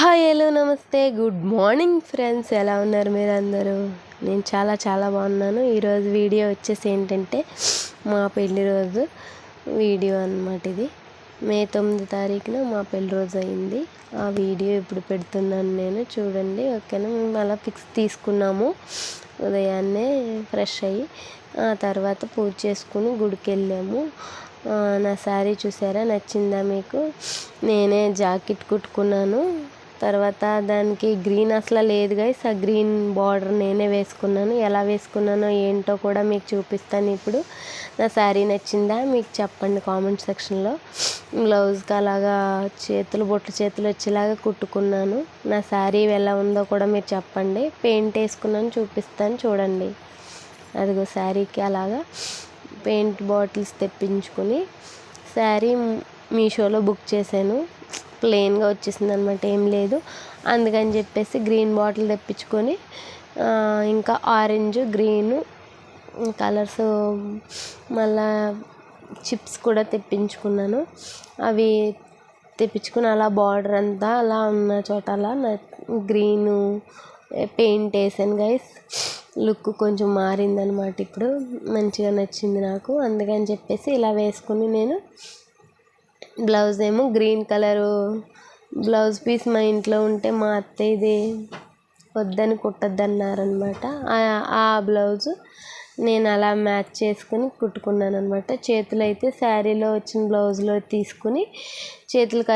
Hi hello నమస్తే good morning friends, ఎలా ఉన్నారు మీరు అందరూ? నేను చాలా బాగున్నాను. ఈరోజు వీడియో వచ్చేసి ఏంటంటే మా పెళ్లి రోజు వీడియో అన్నమాట. ఇది మే 9 తారీఖున మా పెళ్లి రోజు అయింది. ఆ వీడియో ఇప్పుడు పెడుతున్నాను నేను, చూడండి ఓకేనా. మేము అలా ఫిక్స్ తీసుకున్నాము. ఉదయాన్నే ఫ్రెష్ అయ్యి ఆ తర్వాత పూజ చేసుకుని గుడికి వెళ్ళాము. నా శారీ చూసారా, నచ్చిందా మీకు? నేనే జాకెట్ కుట్టుకున్నాను. తర్వాత దానికి గ్రీన్ అసలు లేదు గైస్, ఆ గ్రీన్ బార్డర్ నేనే వేసుకున్నాను. ఎలా వేసుకున్నానో ఏంటో కూడా మీకు చూపిస్తాను ఇప్పుడు. నా శారీ నచ్చిందా మీకు చెప్పండి కామెంట్ సెక్షన్లో. బ్లౌజ్కి అలాగా బొట్లు చేతులు వచ్చేలాగా కుట్టుకున్నాను. నా శారీ ఎలా ఉందో కూడా మీరు చెప్పండి. పెయింట్ వేసుకున్నాను, చూపిస్తాను చూడండి. అదిగో శారీకి అలాగా పెయింట్ బాటిల్స్ తెప్పించుకొని శారీ మీషోలో బుక్ చేశాను. ప్లెయిన్గా వచ్చేసింది అనమాట, ఏం లేదు. అందుకని చెప్పేసి గ్రీన్ బాటిల్ తెప్పించుకొని ఇంకా ఆరెంజ్ గ్రీను కలర్స్ మళ్ళా చిప్స్ కూడా తెప్పించుకున్నాను. అవి తెప్పించుకుని అలా బార్డర్ అంతా అలా ఉన్న చోట అలా గ్రీను పెయింట్ వేసాను గైస్. లుక్ కొంచెం మారిందనమాట, ఇప్పుడు మంచిగా నచ్చింది నాకు. అందుకని చెప్పేసి ఇలా వేసుకుని నేను బ్లౌజ్ ఏమో గ్రీన్ కలరు బ్లౌజ్ పీస్ మా ఇంట్లో ఉంటే మా అత్తయ్య ఇది వద్దని కుట్టద్దన్నారనమాట. ఆ బ్లౌజు నేను అలా మ్యాచ్ చేసుకుని కుట్టుకున్నాను అనమాట. చేతులు అయితే శారీలో వచ్చిన బ్లౌజ్లో తీసుకుని చేతులకు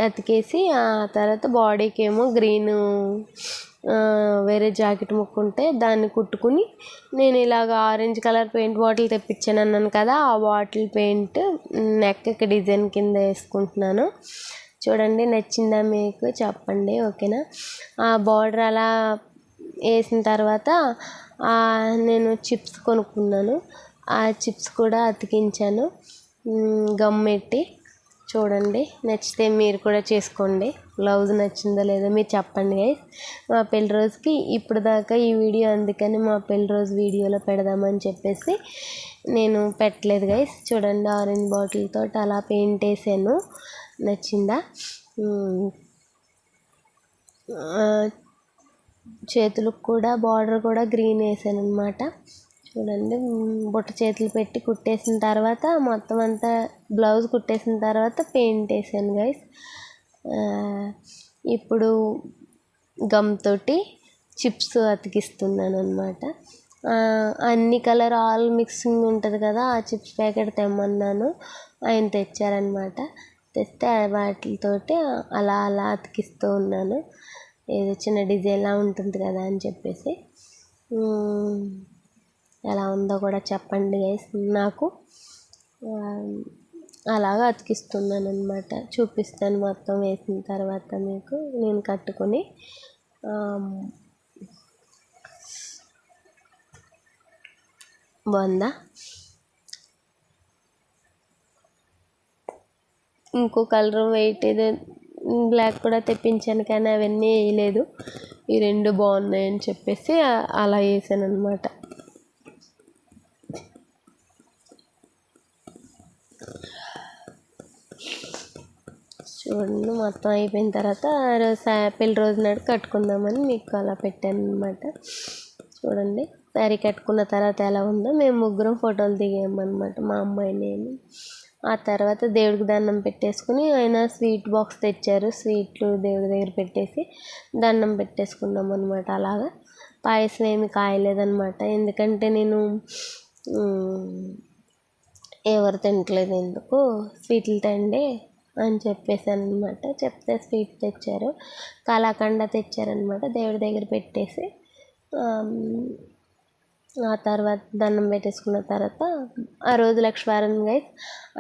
అతికేసి ఆ తర్వాత బాడీకి ఏమో గ్రీను వేరే జాకెట్ ముక్క ఉంటే దాన్ని కుట్టుకుని నేను ఇలాగ ఆరెంజ్ కలర్ పెయింట్ బాటిల్ తెప్పించాను అన్నాను కదా, ఆ బాటిల్ పెయింట్ నెక్కి డిజైన్ కింద వేసుకుంటున్నాను. చూడండి నచ్చిందా మీకు చెప్పండి ఓకేనా. ఆ బార్డర్ అలా వేసిన తర్వాత నేను చిప్స్ కొనుక్కున్నాను. ఆ చిప్స్ కూడా అతికించాను గమ్ పెట్టి. చూడండి నచ్చితే మీరు కూడా చేసుకోండి. బ్లౌజ్ నచ్చిందో లేదో మీరు చెప్పండి గైస్. మా పెళ్లి రోజుకి ఇప్పుడు దాకా ఈ వీడియో అందుకని మా పెళ్లి రోజు వీడియోలో పెడదామని చెప్పేసి నేను పెట్టలేదు గైస్. చూడండి ఆరెంజ్ బాటిల్ తోటి అలా పెయింట్ వేసాను. నచ్చిందా? చేతులకు కూడా బార్డర్ కూడా గ్రీన్ వేసాను అనమాట. చూడండి బుట్ట చేతులు పెట్టి కుట్టేసిన తర్వాత మొత్తం అంతా బ్లౌజ్ కుట్టేసిన తర్వాత పెయింట్ వేసాను గైస్. ఇప్పుడు గమ్ తోటి చిప్స్ అతికిస్తున్నాను అనమాట. అన్ని కలర్ ఆల్ మిక్సింగ్ ఉంటుంది కదా, ఆ చిప్స్ ప్యాకెట్ తెమ్మన్నాను, ఆయన తెచ్చారనమాట. తెస్తే వాటితోటి అలా అతికిస్తూ ఉన్నాను. ఏదో చిన్న డిజైన్లా ఉంటుంది కదా అని చెప్పేసి. ఎలా ఉందో కూడా చెప్పండి గైస్ నాకు. అలాగా అతికిస్తున్నాను అనమాట. చూపిస్తాను మొత్తం వేసిన తర్వాత మీకు నేను కట్టుకొని. బాగుందా? ఇంకో కలర్ వెయిట్ ఏదో బ్లాక్ కూడా తెప్పించాను కానీ అవన్నీ వేయలేదు. ఈ రెండు బాగున్నాయని చెప్పేసి అలా వేసాను అనమాట. చూడండి మొత్తం అయిపోయిన తర్వాత పెళ్లి రోజు నాడు కట్టుకుందామని మీకు అలా పెట్టాను అనమాట. చూడండి శారీ కట్టుకున్న తర్వాత ఎలా ఉందో. మేము ముగ్గురం ఫోటోలు దిగామన్నమాట, మా అమ్మాయి నేను. ఆ తర్వాత దేవుడికి దండం పెట్టేసుకుని ఆయన స్వీట్ బాక్స్ తెచ్చారు. స్వీట్లు దేవుడి దగ్గర పెట్టేసి దండం పెట్టేసుకున్నాం అనమాట. అలాగా పాయసం ఏమి కాయలేదన్నమాట, ఎందుకంటే నేను ఎవరు తింటలేదు ఎందుకు స్వీట్లు తండి అని చెప్పేసాను అనమాట. చెప్తే స్వీట్ తెచ్చారు, కలాకండ తెచ్చారనమాట. దేవుడి దగ్గర పెట్టేసి ఆ తర్వాత దండం పెట్టేసుకున్న తర్వాత ఆ రోజు లక్ష్మీవారం గైస్.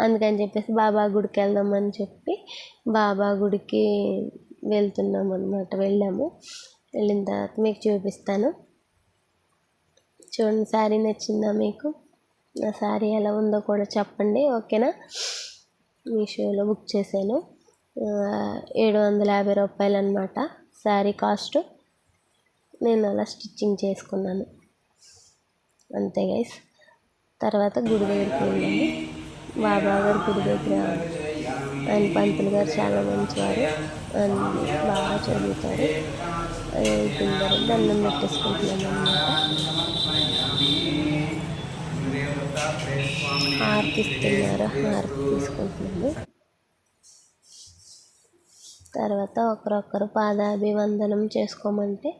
అందుకని చెప్పేసి బాబా గుడికి వెళ్దామని చెప్పి బాబా గుడికి వెళ్తున్నాం అనమాట. వెళ్ళాము. వెళ్ళిన తర్వాత మీకు చూపిస్తాను. చూడండి శారీ నచ్చిందా మీకు? నా శారీ ఎలా ఉందో కూడా చెప్పండి ఓకేనా. మీషోలో బుక్ చేశాను. 750 రూపాయలు అనమాట శారీ కాస్ట్. నేను అలా స్టిచ్చింగ్ చేసుకున్నాను అంతే గైస్. తర్వాత గుడి దగ్గరికి వెళ్ళాము. బాబా గారి గుడి దగ్గర ఆయన పంతులు గారు చాలా మంచివారు, అన్ని బాగా చదువుతారు. అది అయిపోయిన తర్వాత దండం పెట్టేసుకుంటున్నాను అనమాట. హారతి ఇస్తున్నారు, హారతి తీసుకుంటున్నాను. తర్వాత ఒకరొకరు పాదాభివందనం చేసుకోమంటే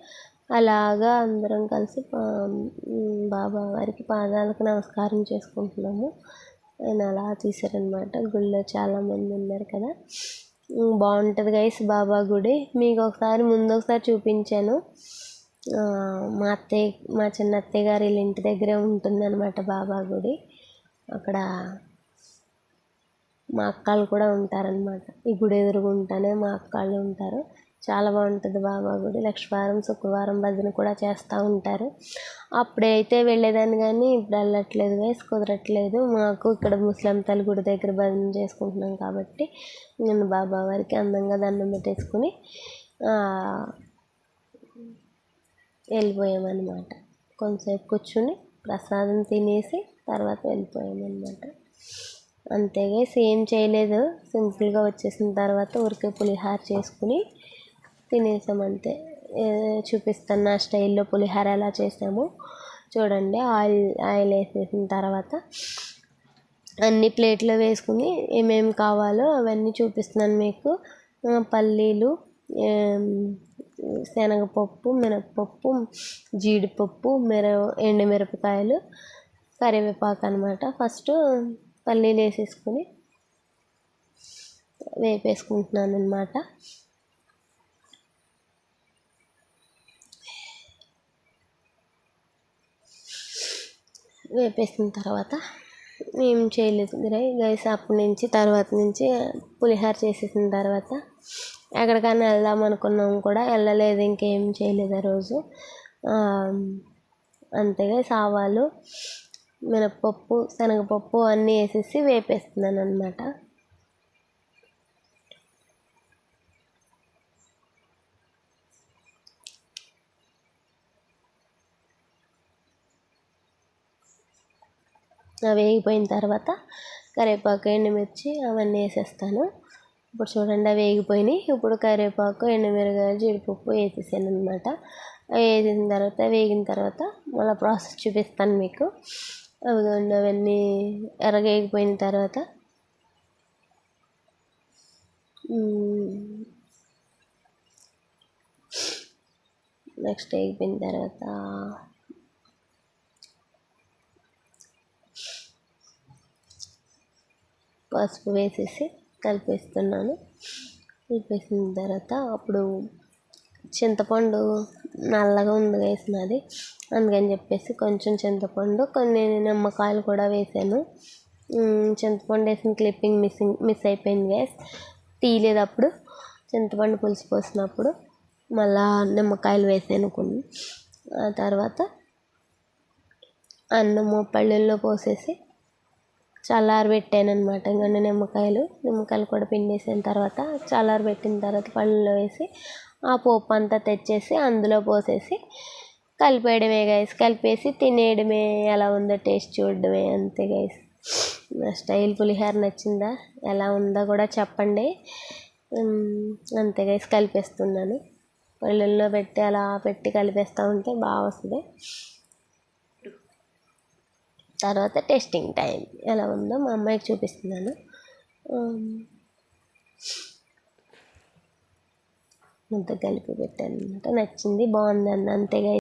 అలాగా అందరం కలిసి బాబా వారికి పాదాలకు నమస్కారం చేసుకుంటున్నాము. ఆయన అలా తీశారనమాట. గుళ్ళో చాలామంది ఉన్నారు కదా, బాగుంటుంది గైస్ బాబా గుడి. మీకు ఒకసారి చూపించాను. మా చిన్న అత్తయ్య గారి ఇంటి దగ్గరే ఉంటుందన్నమాట బాబా గుడి. అక్కడ మా అక్కలు కూడా ఉంటారనమాట. ఈ గుడి ఎదురుగుంటానే మా అక్కలు ఉంటారు. చాలా బాగుంటుంది బాబా గుడి. లక్షవారం శుక్రవారం భజన కూడా చేస్తూ ఉంటారు. అప్పుడైతే వెళ్ళేదాన్ని కానీ ఇప్పుడు వెళ్ళట్లేదు గైస్, కుదరట్లేదు. మాకు ఇక్కడ ముస్లిం తల్లి గుడి దగ్గర భజన చేసుకుంటున్నాం కాబట్టి నేను బాబా వారికి అందంగా దండం పెట్టేసుకుని వెళ్ళిపోయామన్నమాట. కొంతసేపు కూర్చుని ప్రసాదం తినేసి తర్వాత వెళ్ళిపోయామన్నమాట. అంతే గైస్, ఏం చేయలేదు. సింపుల్గా వచ్చేసిన తర్వాత ఊరికే పులిహార చేసుకుని తినేసామంతే. చూపిస్తాను నా స్టైల్లో పులిహార ఎలా చేసామో చూడండి. ఆయిల్ వేసేసిన తర్వాత అన్ని ప్లేట్లో వేసుకుని ఏమేమి కావాలో అవన్నీ చూపిస్తున్నాను మీకు. పల్లీలు, శనగపప్పు, మినపప్పు, జీడిపప్పు, ఎండుమిరపకాయలు, కరివేపాకు అనమాట. ఫస్ట్ పల్లీలు వేసేసుకుని వేపేసుకుంటున్నాను అనమాట. వేపేసిన తర్వాత ఏం చేయలేదు గైస్. తర్వాత నుంచి పులిహార చేసేసిన తర్వాత ఎక్కడికైనా వెళ్దాం అనుకున్నాం కూడా వెళ్ళలేదు, ఇంకేం చేయలేదు ఆ రోజు. అంతేగా ఆవాలు, మినప్పప్పు, శనగపప్పు అన్నీ వేసేసి వేపేస్తున్నాను అనమాట. వేగిపోయిన తర్వాత కరివేపాకు, ఎండుమిర్చి అవన్నీ వేసేస్తాను. ఇప్పుడు చూడండి అవి వేగిపోయినాయి. ఇప్పుడు కరివేపాకు, ఎండుమిరకాయలు, జీడిపప్పు వేసేసాను అనమాట. వేసిన తర్వాత వేగిన తర్వాత మళ్ళీ ప్రాసెస్ చూపిస్తాను మీకు. అవన్నీ ఎర్రగేగిపోయిన తర్వాత నెక్స్ట్ వేగిపోయిన తర్వాత పసుపు వేసేసి కలిపేస్తున్నాను. కలిపేసిన తర్వాత అప్పుడు చింతపండు నల్లగా ఉంది వేసినది, అందుకని చెప్పేసి కొంచెం చింతపండు, కొన్ని నిమ్మకాయలు కూడా వేసాను. చింతపండు వేసిన క్లిప్పింగ్ మిస్ అయిపోయింది గైస్, తీయలేదు అప్పుడు. చింతపండు పులుసు పోసినప్పుడు మళ్ళా నిమ్మకాయలు వేసాను కొన్ని. ఆ తర్వాత అన్నము పళ్ళెల్లో పోసేసి చల్లారబెట్టాను అనమాట. ఇంకా నిమ్మకాయలు కూడా పిండేసిన తర్వాత చల్లారబెట్టిన తర్వాత పళ్ళెల్లో వేసి ఆ పోపు అంతా తెచ్చేసి అందులో పోసేసి కలిపేయడమే గైస్. కలిపేసి తినేయడమే. ఎలా ఉందో టేస్ట్ చూడడమే, అంతే గైస్. నా స్టైల్ పులిహార నచ్చిందా, ఎలా ఉందో కూడా చెప్పండి. అంతే గైస్, కలిపేస్తున్నాను. పళ్ళెల్లో పెట్టి అలా పెట్టి కలిపేస్తూ ఉంటే బాగా వస్తుంది. తర్వాత టెస్టింగ్ టైం ఎలా ఉందో మా అమ్మాయికి చూపిస్తున్నాను. ముద్ద కలిపి పెట్టాను అనమాట. నచ్చింది, బాగుంది అంతే గైస్.